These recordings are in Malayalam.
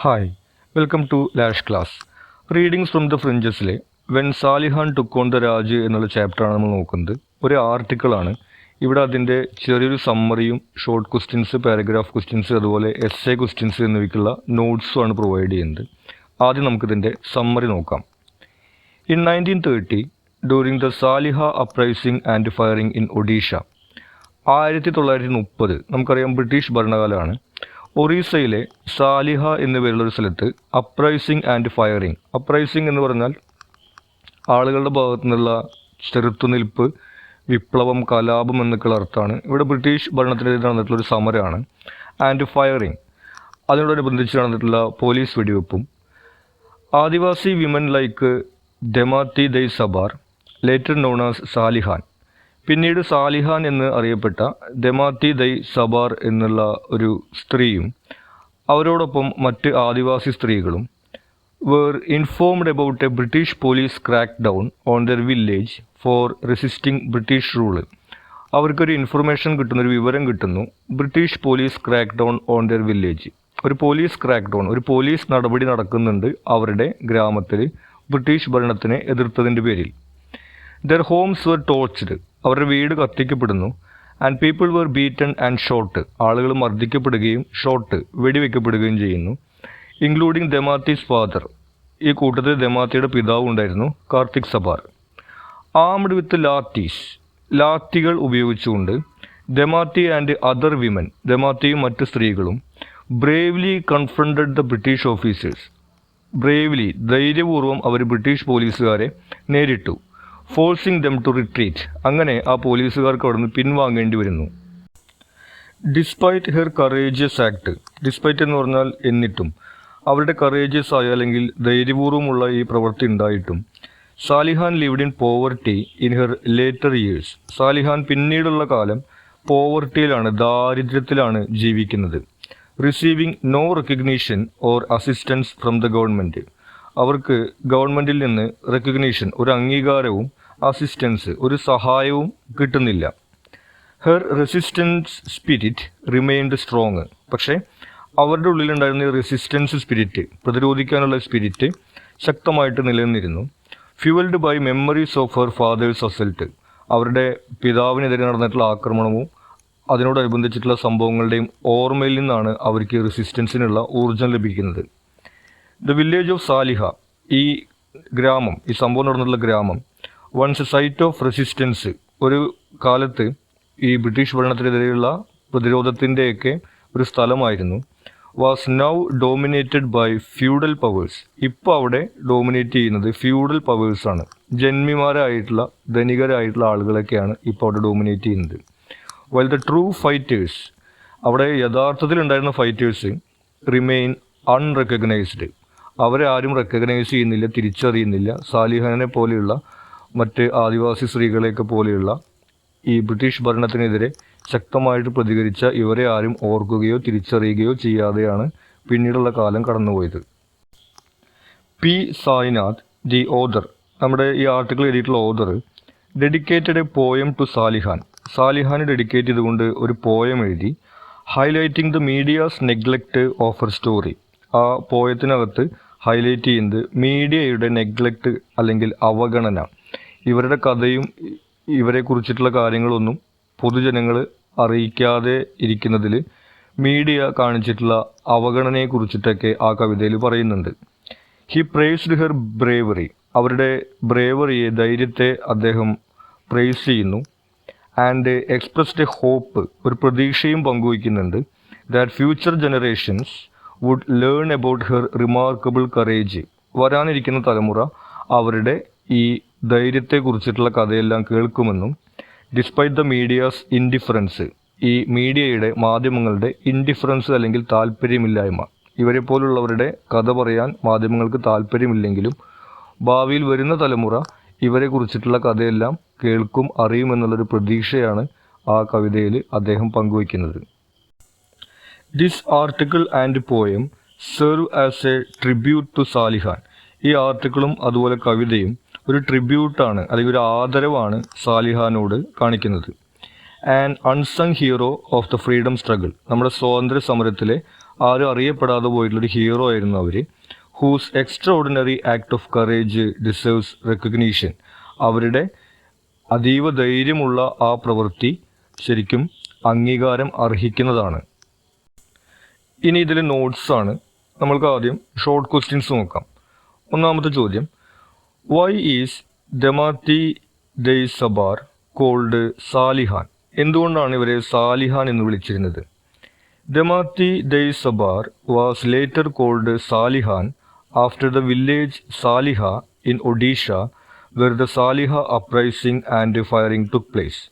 Hi, welcome to Lash Class. Readings from the Fringes When Salihan Took on the Raj എന്നുള്ള ചാപ്റ്ററാണ് നമ്മൾ നോക്കുന്നത്. ഒരു ആർട്ടിക്കിളാണ്. ഇവിടെ അതിൻ്റെ ചെറിയൊരു സമ്മറിയും ഷോർട്ട് ക്വസ്റ്റ്യൻസ്, പാരഗ്രാഫ് ക്വസ്റ്റ്യൻസ്, അതുപോലെ എസ്സേ ക്വസ്റ്റ്യൻസ് എന്നിവയ്ക്കുള്ള നോട്ട്സും ആണ് പ്രൊവൈഡ് ചെയ്യുന്നത്. ആദ്യം നമുക്കിതിൻ്റെ സമ്മറി നോക്കാം. In 1930, during the Saliha uprising and firing in Odisha, 1930 നമുക്കറിയാം ബ്രിട്ടീഷ് ഭരണകാലമാണ്. ഒറീസയിലെ സാലിഹ എന്ന പേരുള്ളൊരു സ്ഥലത്ത് അപ്രൈസിങ് ആൻഡ് ഫയറിങ്. അപ്രൈസിങ് എന്ന് പറഞ്ഞാൽ ആളുകളുടെ ഭാഗത്തു നിന്നുള്ള ചെറുത്തുനിൽപ്പ്, വിപ്ലവം, കലാപം എന്നൊക്കെയുള്ള അർത്ഥമാണ്. ഇവിടെ ബ്രിട്ടീഷ് ഭരണത്തിനെതിരെ നടന്നിട്ടുള്ളൊരു സമരമാണ്. ആൻഡ് ഫയറിങ്, അതിനോടനുബന്ധിച്ച് നടന്നിട്ടുള്ള പോലീസ് വെടിവെപ്പും. ആദിവാസി women like ദമാത്തി Dei സബാർ, later known as സാലിഹാൻ, പിന്നീട് സാലിഹാൻ എന്ന് അറിയപ്പെട്ട ദമാത്തി ദൈ സബാർ എന്നുള്ള ഒരു സ്ത്രീയും അവരോടൊപ്പം മറ്റ് ആദിവാസി സ്ത്രീകളും were informed about a British police crackdown on their village for resisting British rule. അവർക്കൊരു ഇൻഫർമേഷൻ കിട്ടുന്നൊരു വിവരം കിട്ടുന്നു, British police crack down on their village. ഒരു പോലീസ് ക്രാക്ക് ഡൗൺ, ഒരു പോലീസ് നടപടി നടക്കുന്നുണ്ട് അവരുടെ ഗ്രാമത്തിൽ ബ്രിട്ടീഷ് ഭരണത്തിനെ എതിർത്തതിൻ്റെ പേരിൽ. ദെയർ ഹോംസ് were torched, അവരുടെ വീട് കത്തിക്കപ്പെടുന്നു. And people were beaten and shot, ആളുകൾ മർദ്ദിക്കപ്പെടുകയും ഷോട്ട് വെടിവെക്കപ്പെടുകയും ചെയ്യുന്നു. ഇൻക്ലൂഡിങ് ദമാത്തീസ് ഫാദർ, ഈ കൂട്ടത്തിൽ ദമാത്തിയുടെ പിതാവ് ഉണ്ടായിരുന്നു, കാർത്തിക് സബാർ. ആംഡ് വിത്ത് ലാത്തീസ്, ലാത്തികൾ ഉപയോഗിച്ചുകൊണ്ട് ദമാത്തി ആൻഡ് അതർ വിമൻ, ദമാത്തിയും മറ്റ് സ്ത്രീകളും bravely confronted the British officers, bravely ധൈര്യപൂർവ്വം അവർ ബ്രിട്ടീഷ് പോലീസുകാരെ നേരിട്ടു. ഫോഴ്സിങ് ദം ടു റിട്രീറ്റ്, അങ്ങനെ ആ പോലീസുകാർക്ക് അവിടെ നിന്ന് പിൻവാങ്ങേണ്ടി വരുന്നു. Despite her courageous act, despite എന്ന് പറഞ്ഞാൽ എന്നിട്ടും, അവരുടെ കറേജിയസ് ആയ അല്ലെങ്കിൽ ധൈര്യപൂർവ്വമുള്ള ഈ പ്രവൃത്തി ഉണ്ടായിട്ടും Salihan lived in poverty in her later years, Salihan പിന്നീടുള്ള കാലം പോവർട്ടിയിലാണ്, ദാരിദ്ര്യത്തിലാണ് ജീവിക്കുന്നത്. Receiving no recognition or assistance from the government, അവർക്ക് ഗവൺമെൻറ്റിൽ നിന്ന് റെക്കഗ്നീഷൻ, ഒരു അംഗീകാരവും അസിസ്റ്റൻസ്, ഒരു സഹായവും കിട്ടുന്നില്ല. Her resistance spirit remained strong, പക്ഷേ അവരുടെ ഉള്ളിലുണ്ടായിരുന്ന റെസിസ്റ്റൻസ് സ്പിരിറ്റ്, പ്രതിരോധിക്കാനുള്ള സ്പിരിറ്റ് ശക്തമായിട്ട് നിലനിന്നിരുന്നു. Fuelled by memories of her father's assault, അവരുടെ പിതാവിനെതിരെ നടന്നിട്ടുള്ള ആക്രമണവും അതിനോടനുബന്ധിച്ചിട്ടുള്ള സംഭവങ്ങളുടെയും ഓർമ്മയിൽ നിന്നാണ് അവർക്ക് റെസിസ്റ്റൻസിനുള്ള ഊർജം ലഭിക്കുന്നത്. ദ വില്ലേജ് ഓഫ് സാലിഹ, ഈ ഗ്രാമം, ഈ സംഭവം നടന്നിട്ടുള്ള ഗ്രാമം, വൺസ് സൈറ്റ് ഓഫ് റെസിസ്റ്റൻസ്, ഒരു കാലത്ത് ഈ ബ്രിട്ടീഷ് ഭരണത്തിനെതിരെയുള്ള പ്രതിരോധത്തിൻ്റെയൊക്കെ ഒരു സ്ഥലമായിരുന്നു. Was now dominated by feudal powers, ഇപ്പോൾ അവിടെ ഡോമിനേറ്റ് ചെയ്യുന്നത് ഫ്യൂഡൽ പവേഴ്സാണ്. ജന്മിമാരായിട്ടുള്ള ധനികരായിട്ടുള്ള ആളുകളൊക്കെയാണ് ഇപ്പോൾ അവിടെ ഡോമിനേറ്റ് ചെയ്യുന്നത്. വൈൽ ദ ട്രൂ ഫൈറ്റേഴ്സ്, അവിടെ യഥാർത്ഥത്തിലുണ്ടായിരുന്ന ഫൈറ്റേഴ്സ് റിമെയിൻ അൺറെക്കഗ്നൈസ്ഡ്, അവരെ ആരും റെക്കഗ്നൈസ് ചെയ്യുന്നില്ല, തിരിച്ചറിയുന്നില്ല. സാലിഹാനെ പോലെയുള്ള മറ്റ് ആദിവാസി സ്ത്രീകളെയൊക്കെ പോലെയുള്ള ഈ ബ്രിട്ടീഷ് ഭരണത്തിനെതിരെ ശക്തമായിട്ട് പ്രതികരിച്ച ഇവരെ ആരും ഓർക്കുകയോ തിരിച്ചറിയുകയോ ചെയ്യാതെയാണ് പിന്നീടുള്ള കാലം കടന്നുപോയത്. പി സായിനാഥ്, ദി ഓദർ, നമ്മുടെ ഈ ആർട്ടിക്കിൾ എഴുതിയിട്ടുള്ള author, dedicated a poem to Salihan, സാലിഹാന് ഡെഡിക്കേറ്റ് ചെയ്തുകൊണ്ട് ഒരു പോയം എഴുതി. Highlighting the media's neglect of her story, ആ പോയത്തിനകത്ത് ഹൈലൈറ്റ് ചെയ്യുന്നത് മീഡിയയുടെ നെഗ്ലക്റ്റ് അല്ലെങ്കിൽ അവഗണന, ഇവരുടെ കഥയും ഇവരെ കുറിച്ചിട്ടുള്ള കാര്യങ്ങളൊന്നും പൊതുജനങ്ങൾ അറിയിക്കാതെ ഇരിക്കുന്നതിൽ മീഡിയ കാണിച്ചിട്ടുള്ള അവഗണനയെക്കുറിച്ചിട്ടൊക്കെ ആ കവിതയിൽ പറയുന്നുണ്ട്. ഹി പ്രേസ്ഡ് ഹെർ ബ്രേവറി, അവരുടെ ബ്രേവറിയെ, ധൈര്യത്തെ അദ്ദേഹം പ്രേസ് ചെയ്യുന്നു. ആൻഡ് എക്സ്പ്രസ്ഡ് എ ഹോപ്പ്, ഒരു പ്രതീക്ഷയും പങ്കുവയ്ക്കുന്നുണ്ട്. That future generations would learn about her remarkable courage, വരാനിരിക്കുന്ന തലമുറ അവരുടെ ഈ ധൈര്യത്തെക്കുറിച്ചിട്ടുള്ള കഥയെല്ലാം കേൾക്കുമെന്നും. ഡിസ്പൈറ്റ് ദ മീഡിയാസ് ഇൻഡിഫറൻസ്, ഈ മീഡിയയുടെ, മാധ്യമങ്ങളുടെ ഇൻഡിഫറൻസ് അല്ലെങ്കിൽ താല്പര്യമില്ലായ്മ, ഇവരെ പോലുള്ളവരുടെ കഥ പറയാൻ മാധ്യമങ്ങൾക്ക് താല്പര്യമില്ലെങ്കിലും ഭാവിയിൽ വരുന്ന തലമുറ ഇവരെ കുറിച്ചിട്ടുള്ള കഥയെല്ലാം കേൾക്കും, അറിയുമെന്നുള്ളൊരു പ്രതീക്ഷയാണ് ആ കവിതയിൽ അദ്ദേഹം പങ്കുവയ്ക്കുന്നത്. This article and poem serve as a tribute to Salihan, ഈ ആർട്ടിക്കിളും അതുപോലെ കവിതയും ഒരു ട്രിബ്യൂട്ടാണ് അല്ലെങ്കിൽ ഒരു ആദരവാണ് സാലിഹാനോട് കാണിക്കുന്നത്. An unsung hero of the freedom struggle, നമ്മുടെ സ്വാതന്ത്ര്യ സമരത്തിലെ ആരും അറിയപ്പെടാതെ പോയിട്ടുള്ളൊരു ഹീറോ ആയിരുന്നു അവർ. Whose extraordinary act of courage deserves recognition. അവരുടെ അതീവ ധൈര്യമുള്ള ആ പ്രവൃത്തി ശരിക്കും അംഗീകാരം അർഹിക്കുന്നതാണ്. ഇനി ഇതിൽ നോട്ട്സാണ്. നമ്മൾക്ക് ആദ്യം ഷോർട്ട് ക്വസ്റ്റ്യൻസ് നോക്കാം. ഒന്നാമത്തെ ചോദ്യം, വൈ ഈസ് ദമാത്തി ദൈ സബാർ കോൾഡ് സാലിഹാൻ? എന്തുകൊണ്ടാണ് ഇവരെ സാലിഹാൻ എന്ന് വിളിച്ചിരുന്നത്? Demati Dei Sabar was later called Salihan after the village Saliha in Odisha where the Saliha uprising and firing took place.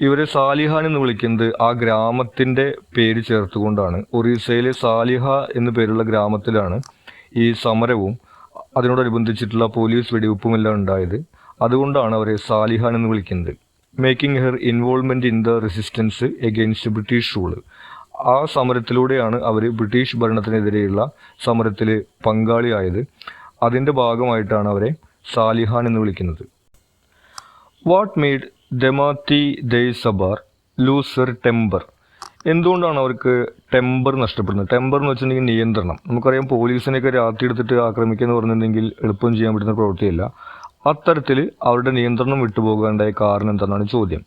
ഇവരെ സാലിഹാൻ എന്ന് വിളിക്കുന്നത് ആ ഗ്രാമത്തിൻ്റെ പേര് ചേർത്തുകൊണ്ടാണ്. ഒറീസയിലെ സാലിഹ എന്നു പേരുള്ള ഗ്രാമത്തിലാണ് ഈ സമരവും അതിനോടനുബന്ധിച്ചിട്ടുള്ള പോലീസ് വെടിവെപ്പുമെല്ലാം ഉണ്ടായത്. അതുകൊണ്ടാണ് അവരെ സാലിഹാൻ എന്ന് വിളിക്കുന്നത്. Making her involvement in the resistance against British rule. ആ സമരത്തിലൂടെയാണ് അവർ ബ്രിട്ടീഷ് ഭരണത്തിനെതിരെയുള്ള സമരത്തിൽ പങ്കാളിയായത്. അതിൻ്റെ ഭാഗമായിട്ടാണ് അവരെ സാലിഹാൻ എന്ന് വിളിക്കുന്നത്. What made ദമാത്തി Dei സബാർ loose her temper? എന്തുകൊണ്ടാണ് അവർക്ക് ടെമ്പർ നഷ്ടപ്പെടുന്നത്? ടെമ്പർ എന്ന് വെച്ചിട്ടുണ്ടെങ്കിൽ നിയന്ത്രണം. നമുക്കറിയാം, പോലീസിനെയൊക്കെ രാത്രി എടുത്തിട്ട് ആക്രമിക്കുക എന്ന് പറഞ്ഞിട്ടുണ്ടെങ്കിൽ എളുപ്പം ചെയ്യാൻ പറ്റുന്ന പ്രവൃത്തിയല്ല. അത്തരത്തിൽ അവരുടെ നിയന്ത്രണം വിട്ടുപോകാണ്ടായ കാരണം എന്താണെന്നാണ് ചോദ്യം.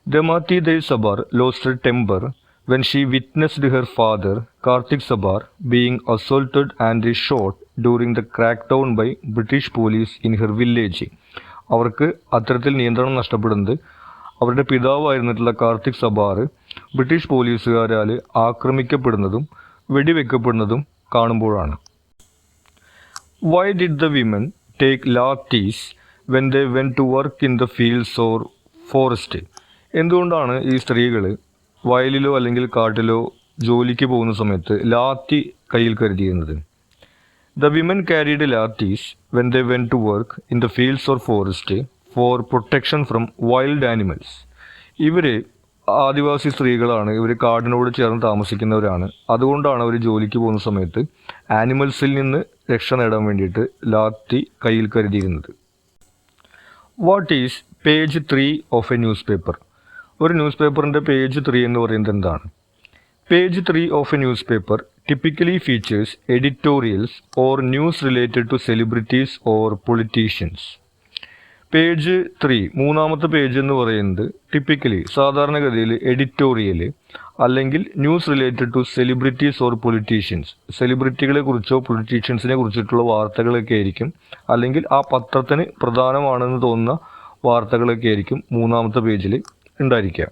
Demati Dei Sabar lost her temper when she witnessed her father, Karthik Sabar, being assaulted and shot during the crackdown by British police in her village. അവർക്ക് അത്തരത്തിൽ നിയന്ത്രണം നഷ്ടപ്പെടുന്നത് അവരുടെ പിതാവായിരുന്നിട്ടുള്ള കാർത്തിക് സബാർ ബ്രിട്ടീഷ് പോലീസുകാരാൽ ആക്രമിക്കപ്പെടുന്നതും വെടിവെക്കപ്പെടുന്നതും കാണുമ്പോഴാണ്. Why did the women take lathis when they went to work in the fields or forest? എന്തുകൊണ്ടാണ് ഈ സ്ത്രീകൾ വയലിലോ അല്ലെങ്കിൽ കാട്ടിലോ ജോലിക്ക് പോകുന്ന സമയത്ത് ലാത്തി കയ്യിൽ കരുതിയിരുന്നത്? The women carried lathis when they went to work in the fields or forest for protection from wild animals. ഇവർ ആദിവാസി സ്ത്രീകളാണ്, ഇവർ കാടിനോട് ചേർന്ന് താമസിക്കുന്നവരാണ്. അതുകൊണ്ടാണ് അവർ ജോലിക്ക് പോകുന്ന സമയത്ത് ആനിമൽസിൽ നിന്ന് രക്ഷ നേടാൻ വേണ്ടിയിട്ട് ലാത്തി കയ്യിൽ കരുതിയിരുന്നത്. What is page 3 of A news paper? ഒരു ന്യൂസ് പേപ്പറിൻ്റെ പേജ് 3 എന്ന് പറയുന്നത് എന്താണ്? Page 3 of A news paper typically features editorials or news related to celebrities or politicians. Page 3, മൂന്നാമത്തെ പേജ് എന്ന് പറയുന്നത് ടിപ്പിക്കലി സാധാരണഗതിയിൽ എഡിറ്റോറിയൽ അല്ലെങ്കിൽ news related to celebrities or politicians, സെലിബ്രിറ്റികളെ കുറിച്ചോ പൊളിറ്റീഷ്യൻസിനെ കുറിച്ചിട്ടുള്ള വാർത്തകളൊക്കെ ആയിരിക്കും, അല്ലെങ്കിൽ ആ പത്രത്തിന് പ്രധാനമാണെന്ന് തോന്നുന്ന വാർത്തകളൊക്കെ ആയിരിക്കും മൂന്നാമത്തെ പേജിൽ ഉണ്ടായിരിക്കുക.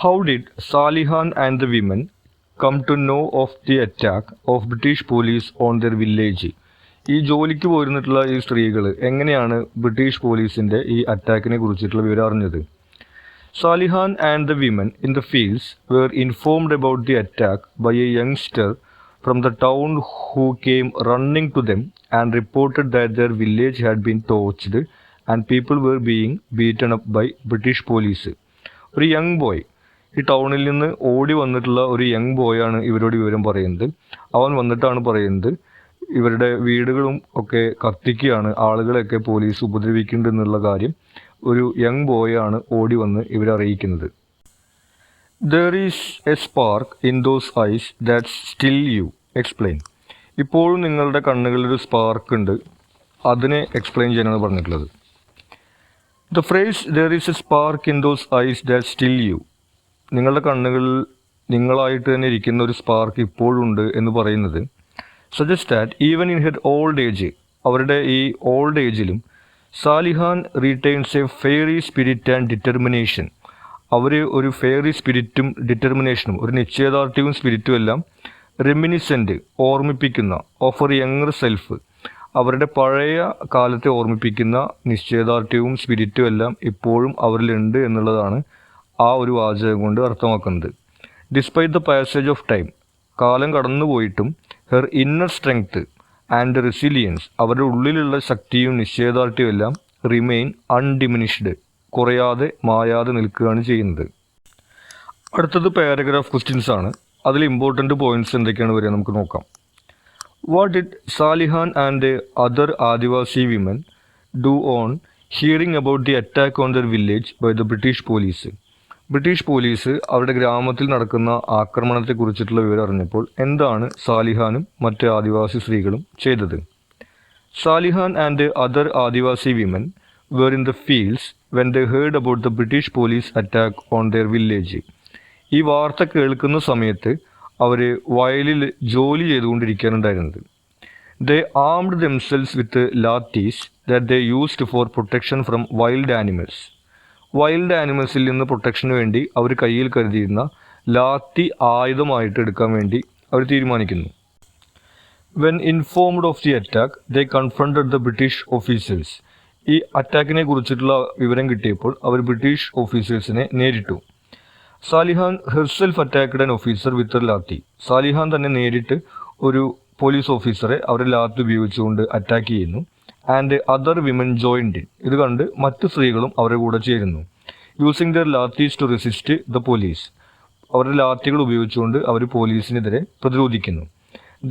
How did Salihan and the women come to know of the attack of British police on their village? ഈ ജോലിക്ക് പോയിരുന്നിട്ടുള്ള ഈ സ്ത്രീകൾ എങ്ങനെയാണ് ബ്രിട്ടീഷ് പോലീസിൻ്റെ ഈ അറ്റാക്കിനെ കുറിച്ചിട്ടുള്ള വിവരം അറിഞ്ഞത്? Salihan and the women in the fields were informed about the attack by a youngster from the town who came running to them and reported that their village had been torched and people were being beaten up by British police. ഒരു യങ് ബോയ്, ഈ ടൗണിൽ നിന്ന് ഓടി വന്നിട്ടുള്ള ഒരു യങ് ബോയാണ് ഇവരോട് വിവരം പറയുന്നത്. അവൻ വന്നിട്ടാണ് പറയുന്നത് ഇവരുടെ വീടുകളും ഒക്കെ കത്തിക്കുകയാണ്, ആളുകളെയൊക്കെ പോലീസ് ഉപദ്രവിക്കുന്നുണ്ട് എന്നുള്ള കാര്യം ഒരു യങ് ബോയാണ് ഓടി വന്ന് ഇവരെ അറിയിക്കുന്നത്. There is a spark in those eyes that's still you explain. ഇപ്പോഴും നിങ്ങളുടെ കണ്ണുകളിലൊരു സ്പാർക്ക് ഉണ്ട്, അതിനെ എക്സ്പ്ലെയിൻ ചെയ്യാനാണ് പറഞ്ഞിട്ടുള്ളത്. The phrase there is a spark in those eyes that still you, നിങ്ങളുടെ കണ്ണുകളിൽ നിങ്ങളായിട്ട് തന്നെ ഇരിക്കുന്ന ഒരു സ്പാർക്ക് ഇപ്പോഴുണ്ട് എന്ന് പറയുന്നത് suggest that even in her old age, അവരുടെ ഈ ഓൾഡ് ഏജിലും Salihan retains a fiery spirit and determination. അവർ ഒരു ഫെയറി സ്പിരിറ്റും ഡിറ്റർമിനേഷനും ഒരു നിശ്ചയദാർഢ്യവും സ്പിരിറ്റും എല്ലാം റെമിനിസെൻ്റ് ഓർമ്മിപ്പിക്കുന്ന ഓഫ് എ യങ്ങർ സെൽഫ്, അവരുടെ പഴയ കാലത്തെ ഓർമ്മിപ്പിക്കുന്ന നിശ്ചയദാർഢ്യവും സ്പിരിറ്റും എല്ലാം ഇപ്പോഴും അവരിലുണ്ട് എന്നുള്ളതാണ് ആ ഒരു വാചകം കൊണ്ട് അർത്ഥമാക്കുന്നത്. Despite the passage of time, കാലം കടന്നുപോയിട്ടും her inner strength and resilience, അവരുടെ ഉള്ളിലുള്ള ശക്തിയും നിശ്ചയദാർഢ്യവും എല്ലാം റിമെയിൻ അൺഡിമിനിഷ്ഡ്, കുറയാതെ മായാതെ നിൽക്കുകയാണ് ചെയ്യുന്നത്. അടുത്തത് പാരഗ്രാഫ് ക്വസ്റ്റ്യൻസ് ആണ്. അതിൽ ഇമ്പോർട്ടൻ്റ് പോയിന്റ്സ് എന്തൊക്കെയാണ് വരിക നമുക്ക് നോക്കാം. What did Salihan and other Adivasi women do on hearing about the attack on their village by the British police? British police അവരുടെ ഗ്രാമത്തിൽ നടക്കുന്ന ആക്രമണത്തെക്കുറിച്ചിട്ടുള്ള വിവരം അറിഞ്ഞപ്പോൾ എന്താണ് സാലിഹാനും മറ്റ് ആദിവാസി സ്ത്രീകളും ചെയ്തത്? Salihan and other Adivasi women were in the fields when they heard about the British police attack on their village. ഈ വാർത്ത കേൾക്കുന്ന സമയത്ത് അവർ വയലിൽ ജോലി ചെയ്തുകൊണ്ടിരിക്കാനുണ്ടായിരുന്നത്. They armed themselves with lathis that they used for protection from wild animals. Wild ആനിമൽസിൽ നിന്ന് പ്രൊട്ടക്ഷന് വേണ്ടി അവർ കയ്യിൽ കരുതിയിരുന്ന ലാത്തി ആയുധമായിട്ട് എടുക്കാൻ വേണ്ടി അവർ തീരുമാനിക്കുന്നു. When informed of the attack, they confronted the British officials. ഈ അറ്റാക്കിനെ കുറിച്ചിട്ടുള്ള വിവരം കിട്ടിയപ്പോൾ അവർ ബ്രിട്ടീഷ് ഓഫീസേഴ്സിനെ നേരിട്ടു. സാലിഹാൻ ഹെർസെൽഫ് അറ്റാക്ക്ഡ് ആൻ ഓഫീസർ വിത്ത് ലാത്തി. സാലിഹാൻ തന്നെ നേരിട്ട് ഒരു പോലീസ് ഓഫീസറെ അവരെ ലാത്തി ഉപയോഗിച്ചുകൊണ്ട് അറ്റാക്ക് ചെയ്യുന്നു. And other women joined in. ഇത് കണ്ട് മറ്റു സ്ത്രീകളും അവരുടെ കൂടെ ചേരുന്നു. Using their lathis to resist the police. അവരുടെ ലാത്തികൾ ഉപയോഗിച്ചുകൊണ്ട് അവർ പോലീസിനെതിരെ പ്രതിരോധിക്കുന്നു.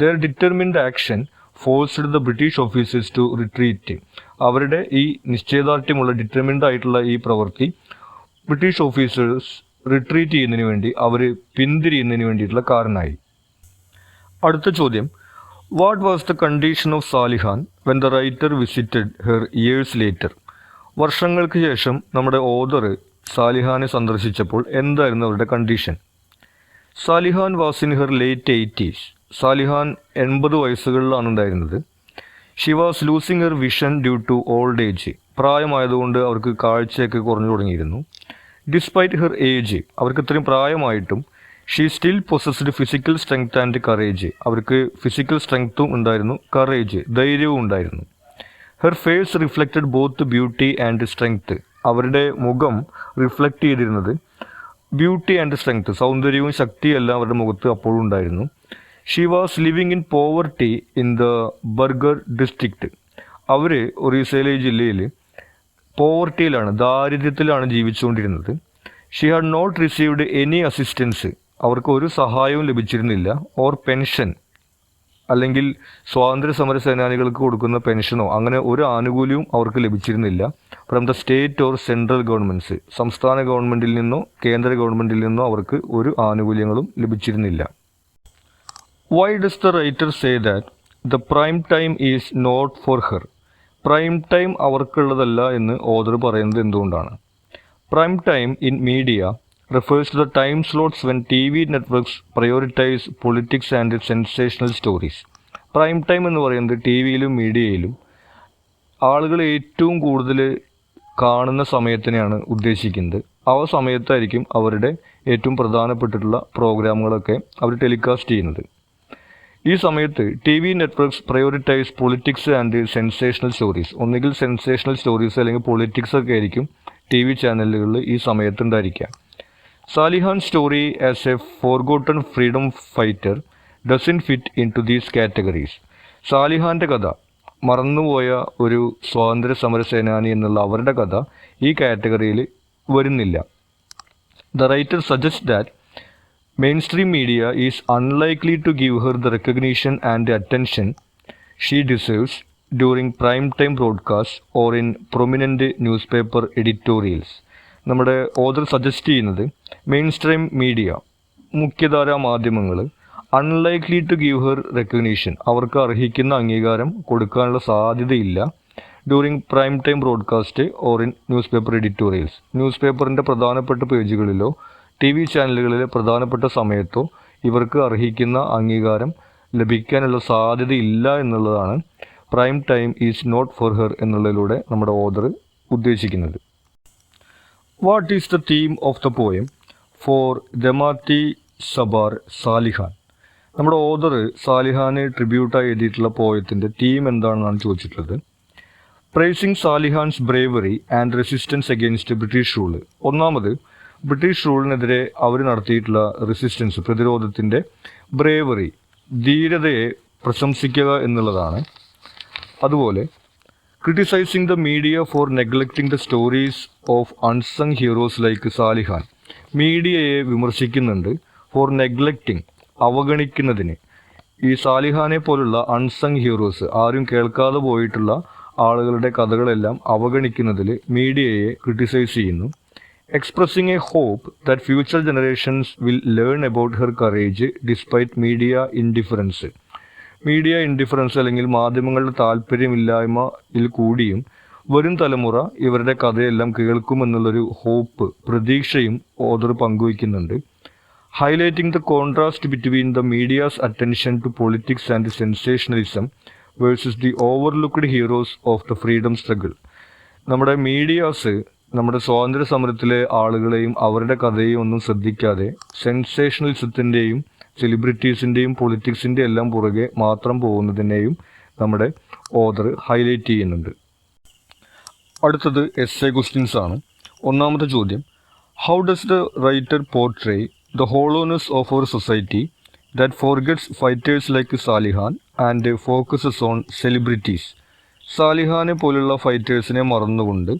Their determined action forced the British officers to retreat. അവരുടെ ഈ നിശ്ചയദാർഢ്യമുള്ള ഡിറ്റർമിൻഡ് ആയിട്ടുള്ള ഈ പ്രവൃത്തി ബ്രിട്ടീഷ് ഓഫീസേഴ്സ് റിട്രീറ്റ് ചെയ്യുന്നതിന് വേണ്ടി അവർ പിന്തിരിയുന്നതിന് വേണ്ടിയിട്ടുള്ള കാരണമായി. അടുത്ത ചോദ്യം, what was the condition of Salihan when the writer visited her years later? വർഷങ്ങൾക്ക് ശേഷം നമ്മുടെ ഓതർ സാലിഹാനെ സന്ദർശിച്ചപ്പോൾ എന്തായിരുന്നു അവരുടെ condition? Salihan was in her late 80s. Salihan 80 വയസ്സുകളിലാണ് ഉണ്ടായിരുന്നത്. She was losing her vision due to old age. പ്രായമായതുകൊണ്ട് അവർക്ക് കാഴ്ചയൊക്കെ കുറഞ്ഞു തുടങ്ങിയിരുന്നു. ഡിസ്പൈറ്റ് ഹെർ ഏജ്, അവർക്ക് ഇത്രയും പ്രായമായിട്ടും she still possessed physical strength and courage. അവർക്ക് ഫിസിക്കൽ സ്ട്രെങ്ത്തും ഉണ്ടായിരുന്നു, കറേജ് ധൈര്യവും ഉണ്ടായിരുന്നു. Her face reflected both beauty and strength. അവരുടെ മുഖം റിഫ്ലക്റ്റ് ചെയ്തിരുന്നത് ബ്യൂട്ടി ആൻഡ് സ്ട്രെങ്ത്, സൗന്ദര്യവും ശക്തിയും എല്ലാം അവരുടെ മുഖത്ത് അപ്പോഴും ഉണ്ടായിരുന്നു. She was living in poverty in the Bargarh district. അവർ ഒറീസയിലെ ജില്ലയിൽ പോവർട്ടിയിലാണ്, ദാരിദ്ര്യത്തിലാണ് ജീവിച്ചുകൊണ്ടിരുന്നത്. She had not received any assistance. അവർക്ക് ഒരു സഹായവും ലഭിച്ചിരുന്നില്ല. ഓർ പെൻഷൻ, അല്ലെങ്കിൽ സ്വാതന്ത്ര്യ സമര സേനാനികൾക്ക് കൊടുക്കുന്ന പെൻഷനോ അങ്ങനെ ഒരു ആനുകൂല്യവും അവർക്ക് ലഭിച്ചിരുന്നില്ല. From the state or central governments, സംസ്ഥാന ഗവൺമെൻറ്റിൽ നിന്നോ കേന്ദ്ര ഗവൺമെൻറ്റിൽ നിന്നോ അവർക്ക് ഒരു ആനുകൂല്യങ്ങളും ലഭിച്ചിരുന്നില്ല. Why does the writer say that the prime time is not for her? Prime time അവർക്കുള്ളതല്ല എന്ന് ഓതർ പറയുന്നത് എന്തുകൊണ്ടാണ്? Prime time in media refers to the time slots when TV networks prioritize politics and sensational stories. Prime time എന്ന് പറയുന്നത് ടി വിയിലും മീഡിയയിലും ആളുകൾ ഏറ്റവും കൂടുതൽ കാണുന്ന സമയത്തിനെയാണ് ഉദ്ദേശിക്കുന്നത്. ആ സമയത്തായിരിക്കും അവരുടെ ഏറ്റവും പ്രധാനപ്പെട്ടിട്ടുള്ള പ്രോഗ്രാമുകളൊക്കെ അവർ ടെലികാസ്റ്റ് ചെയ്യുന്നത്. ഈ സമയത്ത് T V networks prioritise politics and sensational stories. ഒന്നുകിൽ സെൻസേഷണൽ സ്റ്റോറീസ് അല്ലെങ്കിൽ പൊളിറ്റിക്സ് ഒക്കെ ആയിരിക്കും ടി വി ചാനലുകളിൽ ഈ സമയത്തുണ്ടായിരിക്കുക. Salihan's story as a forgotten freedom fighter doesn't fit into these categories. സാലിഹാൻ്റെ കഥ, മറന്നുപോയ ഒരു സ്വാതന്ത്ര്യ സമര സേനാനി എന്നുള്ള അവരുടെ കഥ ഈ കാറ്റഗറിയിൽ വരുന്നില്ല. The writer suggests that mainstream media is unlikely to give her the recognition and attention she deserves during prime time broadcasts or in prominent newspaper editorials. നമ്മുടെ ഓതർ സജസ്റ്റ് ചെയ്യുന്നത് മെയിൻ സ്ട്രീം മീഡിയ, മുഖ്യധാരാ മാധ്യമങ്ങൾ unlikely to give her recognition, അവർക്ക് അർഹിക്കുന്ന അംഗീകാരം കൊടുക്കാനുള്ള സാധ്യതയില്ല during prime time broadcast or in newspaper editorials. ന്യൂസ് പേപ്പറിൻ്റെ പ്രധാനപ്പെട്ട പേജുകളിലോ ടി വി ചാനലുകളിലെ പ്രധാനപ്പെട്ട സമയത്തോ ഇവർക്ക് അർഹിക്കുന്ന അംഗീകാരം ലഭിക്കാനുള്ള സാധ്യതയില്ല എന്നുള്ളതാണ് prime time is not for her എന്നുള്ളതിലൂടെ നമ്മുടെ ഓതർ ഉദ്ദേശിക്കുന്നത്. What is the theme of the poem for Demati Sabar Salihan? നമ്മുടെ ഓതർ സാലിഹാന് ട്രിബ്യൂട്ടായി എഴുതിയിട്ടുള്ള പോയത്തിൻ്റെ തീം എന്താണെന്നാണ് ചോദിച്ചിട്ടുള്ളത്. Praising Salihan's bravery and resistance against British rule. ഒന്നാമത് ബ്രിട്ടീഷ് റൂളിനെതിരെ അവർ നടത്തിയിട്ടുള്ള റെസിസ്റ്റൻസ്, പ്രതിരോധത്തിൻ്റെ ബ്രേവറി, ധീരതയെ പ്രശംസിക്കുക എന്നുള്ളതാണ്. അതുപോലെ criticising the media for neglecting the stories of unsung heroes like Salihan. മീഡിയയെ വിമർശിക്കുന്നുണ്ട് ഫോർ നെഗ്ലക്റ്റിംഗ്, അവഗണിക്കുന്നതിന്. ഈ സാലിഹാനെ പോലുള്ള അൺസങ് ഹീറോസ്, ആരും കേൾക്കാതെ പോയിട്ടുള്ള ആളുകളുടെ കഥകളെല്ലാം അവഗണിക്കുന്നതിൽ മീഡിയയെ ക്രിട്ടിസൈസ് ചെയ്യുന്നു. expressing a hope that future generations will learn about her courage despite media indifference. Media indifference അല്ലെങ്കിൽ മാധ്യമങ്ങളുടെ താല്പര്യമില്ലായ്മയിൽ കൂടിയും വരും തലമുറ ഇവരുടെ കഥയെല്ലാം കേൾക്കുമെന്നുള്ളൊരു ഹോപ്പ്, പ്രതീക്ഷയും ഓതർ പങ്കുവയ്ക്കുന്നുണ്ട്. Highlighting the contrast between the media's attention to politics and sensationalism versus the overlooked heroes of the freedom struggle. നമ്മുടെ മീഡിയാസ് നമ്മുടെ സ്വാതന്ത്ര്യ സമരത്തിലെ ആളുകളെയും അവരുടെ കഥയെയും ഒന്നും ശ്രദ്ധിക്കാതെ സെൻസേഷണലിസത്തിൻ്റെയും സെലിബ്രിറ്റീസിൻ്റെയും പൊളിറ്റിക്സിൻ്റെ എല്ലാം പുറകെ മാത്രം പോകുന്നതിനെയും നമ്മുടെ ഓതർ ഹൈലൈറ്റ് ചെയ്യുന്നുണ്ട്. അടുത്തത് എസ്സേ ക്വസ്റ്റ്യൻസ് ആണ്. ഒന്നാമത്തെ ചോദ്യം, how does the writer portray the hollowness of our society that forgets fighters like Salihan and focuses on celebrities. സാലിഹാനെ പോലുള്ള ഫൈറ്റേഴ്സിനെ മറന്നുകൊണ്ട്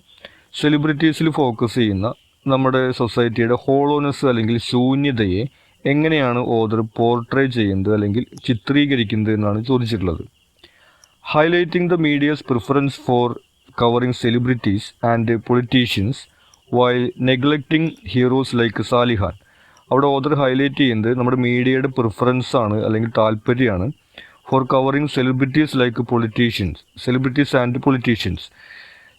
സെലിബ്രിറ്റീസിൽ ഫോക്കസ് ചെയ്യുന്ന നമ്മുടെ സൊസൈറ്റിയുടെ ഹോളോനെസ് അല്ലെങ്കിൽ ശൂന്യതയെ എങ്ങനെയാണ് ഓതർ പോർട്രേ ചെയ്യുന്നത് അല്ലെങ്കിൽ ചിത്രീകരിക്കുന്നത് എന്നാണ് ചോദിച്ചിട്ടുള്ളത്. Highlighting the media's preference for covering celebrities and politicians while neglecting heroes like Salihan. അവിടെ ഓതർ ഹൈലൈറ്റ് ചെയ്യുന്നത് നമ്മുടെ മീഡിയയുടെ പ്രിഫറൻസ് ആണ് അല്ലെങ്കിൽ താല്പര്യമാണ് for covering celebrities like politicians, celebrities and politicians.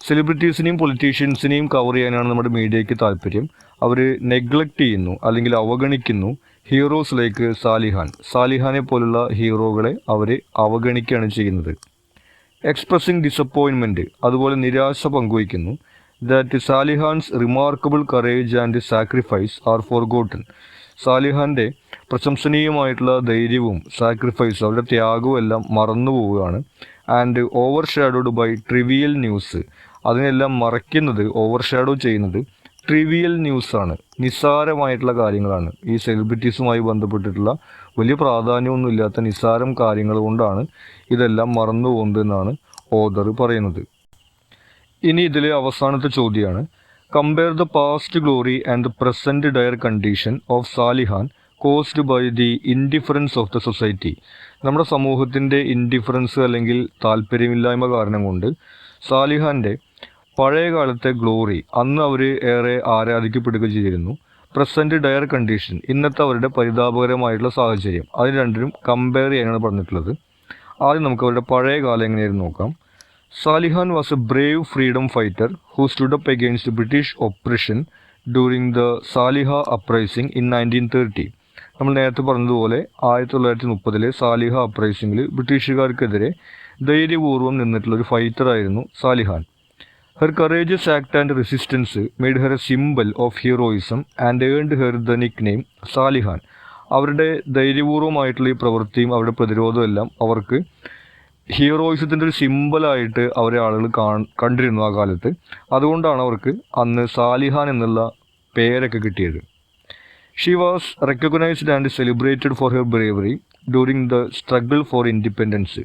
സെലിബ്രിറ്റീസിനെയും പൊളിറ്റീഷ്യൻസിനെയും കവർ ചെയ്യാനാണ് നമ്മുടെ മീഡിയയ്ക്ക് താല്പര്യം. അവർ നെഗ്ലക്റ്റ് ചെയ്യുന്നു അല്ലെങ്കിൽ അവഗണിക്കുന്നു ഹീറോസ് ലൈക്ക് സാലിഹാൻ, സാലിഹാനെ പോലുള്ള ഹീറോകളെ അവർ അവഗണിക്കുകയാണ് ചെയ്യുന്നത്. എക്സ്പ്രസിംഗ് ഡിസപ്പോയിൻമെൻറ്റ്, അതുപോലെ നിരാശ പങ്കുവയ്ക്കുന്നു. That Salihan's remarkable courage and sacrifice are forgotten. സാലിഹാൻ്റെ പ്രശംസനീയമായിട്ടുള്ള ധൈര്യവും സാക്രിഫൈസും അവരുടെ ത്യാഗവും എല്ലാം മറന്നു പോവുകയാണ്. And overshadowed by trivial news. അതിനെല്ലാം മറയ്ക്കുന്നത്, ഓവർ ഷാഡോ ചെയ്യുന്നത് ട്രിവിയൽ ന്യൂസാണ്, നിസ്സാരമായിട്ടുള്ള കാര്യങ്ങളാണ്. ഈ സെലിബ്രിറ്റീസുമായി ബന്ധപ്പെട്ടിട്ടുള്ള വലിയ പ്രാധാന്യമൊന്നുമില്ലാത്ത നിസ്സാരം കാര്യങ്ങൾ കൊണ്ടാണ് ഇതെല്ലാം മറന്നു പോകുന്നതെന്നാണ് ഓതർ പറയുന്നത്. ഇനി ഇതിലെ അവസാനത്തെ ചോദ്യമാണ്, compare the past glory and the present dire condition of Salihan caused by the indifference of the society. നമ്മുടെ സമൂഹത്തിൻ്റെ ഇൻഡിഫറൻസ് അല്ലെങ്കിൽ താല്പര്യമില്ലായ്മ കാരണം കൊണ്ട് സാലിഹാൻ്റെ പഴയ കാലത്തെ ഗ്ലോറി, അന്ന് അവർ ഏറെ ആരാധിക്കപ്പെടുക ചെയ്തിരുന്നു. പ്രസൻറ്റ് ഡയർ കണ്ടീഷൻ, ഇന്നത്തെ അവരുടെ പരിതാപകരമായിട്ടുള്ള സാഹചര്യം, അത് രണ്ടിനും കമ്പയർ ചെയ്യാനാണ് പറഞ്ഞിട്ടുള്ളത്. ആദ്യം നമുക്ക് അവരുടെ പഴയ കാലം എങ്ങനെയായിരുന്നു നോക്കാം. Salihan was a brave freedom fighter who stood up against British oppression during the Saliha uprising in 1930. നമ്മൾ നേരത്തെ പറഞ്ഞതുപോലെ 1930 സാലിഹ അപ്രൈസിംഗിൽ ബ്രിട്ടീഷുകാർക്കെതിരെ ധൈര്യപൂർവ്വം നിന്നിട്ടുള്ളൊരു ഫൈറ്ററായിരുന്നു Salihan. Her courageous act and resistance made her a symbol of heroism and earned her the nickname Salihan. അവരുടെ ധൈര്യപൂർവ്വമായിട്ടുള്ള ഈ പ്രവൃത്തിയും അവരുടെ പ്രതിരോധവും എല്ലാം അവർക്ക് ഹീറോയിസത്തിൻ്റെ ഒരു സിംബലായിട്ട് അവരെ ആളുകൾ കണ്ടിരുന്നു ആ കാലത്ത്. അതുകൊണ്ടാണ് അവർക്ക് അന്ന് സാലിഹാൻ എന്നുള്ള പേരൊക്കെ കിട്ടിയത്. She was recognised and celebrated for her bravery during the struggle for independence.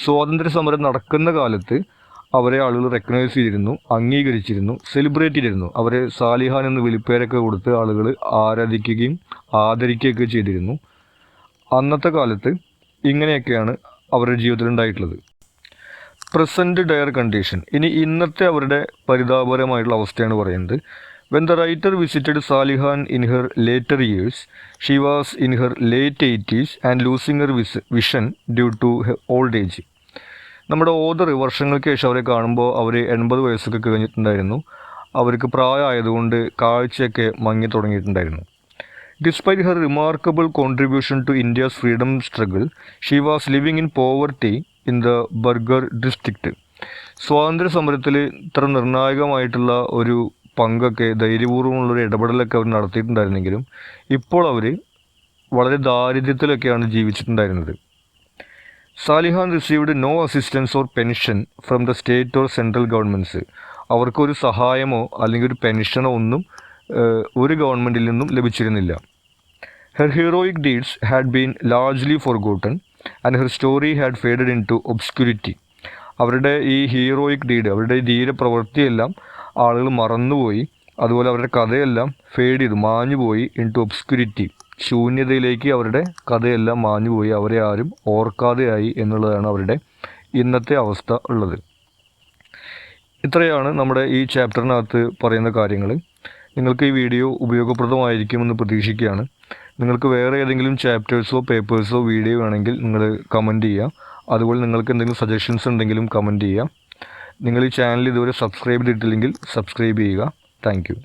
സ്വാതന്ത്ര്യ സമരം നടക്കുന്ന കാലത്ത് അവരെ ആളുകൾ റെക്കഗ്നൈസ് ചെയ്തിരുന്നു, അംഗീകരിച്ചിരുന്നു, സെലിബ്രേറ്റ് ചെയ്തിരുന്നു. അവരെ സാലിഹാൻ എന്ന് വിളിപ്പേരൊക്കെ കൊടുത്ത് ആളുകൾ ആരാധിക്കുകയും ആദരിക്കുകയൊക്കെ ചെയ്തിരുന്നു. അന്നത്തെ കാലത്ത് ഇങ്ങനെയൊക്കെയാണ് അവരുടെ ജീവിതത്തിൽ ഉണ്ടായിട്ടുള്ളത്. പ്രസൻറ്റ് ഡയർ കണ്ടീഷൻ, ഇനി ഇന്നത്തെ അവരുടെ പരിതാപകരമായിട്ടുള്ള അവസ്ഥയാണ് പറയുന്നത്. When the writer visited Salihan in her later years, she was in her late 80s and losing her vision due to old age. നമ്മുടെ ഓതർ വർഷങ്ങൾക്ക് ശേഷം അവരെ കാണുമ്പോൾ അവർ 80 വയസ്സൊക്കെ കഴിഞ്ഞിട്ടുണ്ടായിരുന്നു. അവർക്ക് പ്രായമായതുകൊണ്ട് കാഴ്ചയൊക്കെ മങ്ങി തുടങ്ങിയിട്ടുണ്ടായിരുന്നു. Despite her remarkable contribution to India's freedom struggle, she was living in poverty in the Bargarh district. സ്വാതന്ത്ര്യ സമരത്തിൽ ഇത്ര നിർണായകമായിട്ടുള്ള ഒരു പങ്കൊക്കെ ധൈര്യപൂർവ്വമുള്ളൊരു ഇടപെടലൊക്കെ അവർ നടത്തിയിട്ടുണ്ടായിരുന്നെങ്കിലും ഇപ്പോൾ അവർ വളരെ ദാരിദ്ര്യത്തിലൊക്കെയാണ് ജീവിച്ചിട്ടുണ്ടായിരുന്നത്. Salihan received no assistance or pension from the state or central governments. അവർക്കൊരു സഹായമോ അല്ലെങ്കിൽ ഒരു പെൻഷനോ ഒന്നും ഒരു ഗവൺമെൻറ്റിൽ നിന്നും ലഭിച്ചിരുന്നില്ല. Her heroic deeds had been largely forgotten and her story had faded into obscurity. അവരുടെ ഈ ഹീറോയിക് ഡീഡ്, അവരുടെ ധീരപ്രവൃത്തിയെല്ലാം ആളുകൾ മറന്നുപോയി. അതുപോലെ അവരുടെ കഥയെല്ലാം ഫേഡ് ചെയ്തു, മാഞ്ഞുപോയി. ഇൻ ടു ഒബ്സ്ക്യൂരിറ്റി, ശൂന്യതയിലേക്ക് അവരുടെ കഥയെല്ലാം മാഞ്ഞുപോയി. അവരെ ആരും ഓർക്കാതെയായി എന്നുള്ളതാണ് അവരുടെ ഇന്നത്തെ അവസ്ഥ ഉള്ളത്. ഇത്രയാണ് നമ്മുടെ ഈ ചാപ്റ്ററിനകത്ത് പറയുന്ന കാര്യങ്ങൾ. നിങ്ങൾക്ക് ഈ വീഡിയോ ഉപയോഗപ്രദമായിരിക്കുമെന്ന് പ്രതീക്ഷിക്കുകയാണ്. നിങ്ങൾക്ക് വേറെ ഏതെങ്കിലും ചാപ്റ്റേഴ്സോ പേപ്പേഴ്സോ വീഡിയോ വേണമെങ്കിൽ നിങ്ങൾ കമൻറ്റ് ചെയ്യുക. അതുപോലെ നിങ്ങൾക്ക് എന്തെങ്കിലും സജഷൻസ് ഉണ്ടെങ്കിലും കമൻറ്റ് ചെയ്യുക. നിങ്ങൾ ഈ ചാനൽ ഇതുവരെ സബ്സ്ക്രൈബ് ചെയ്തിട്ടില്ലെങ്കിൽ സബ്സ്ക്രൈബ് ചെയ്യുക. Thank you.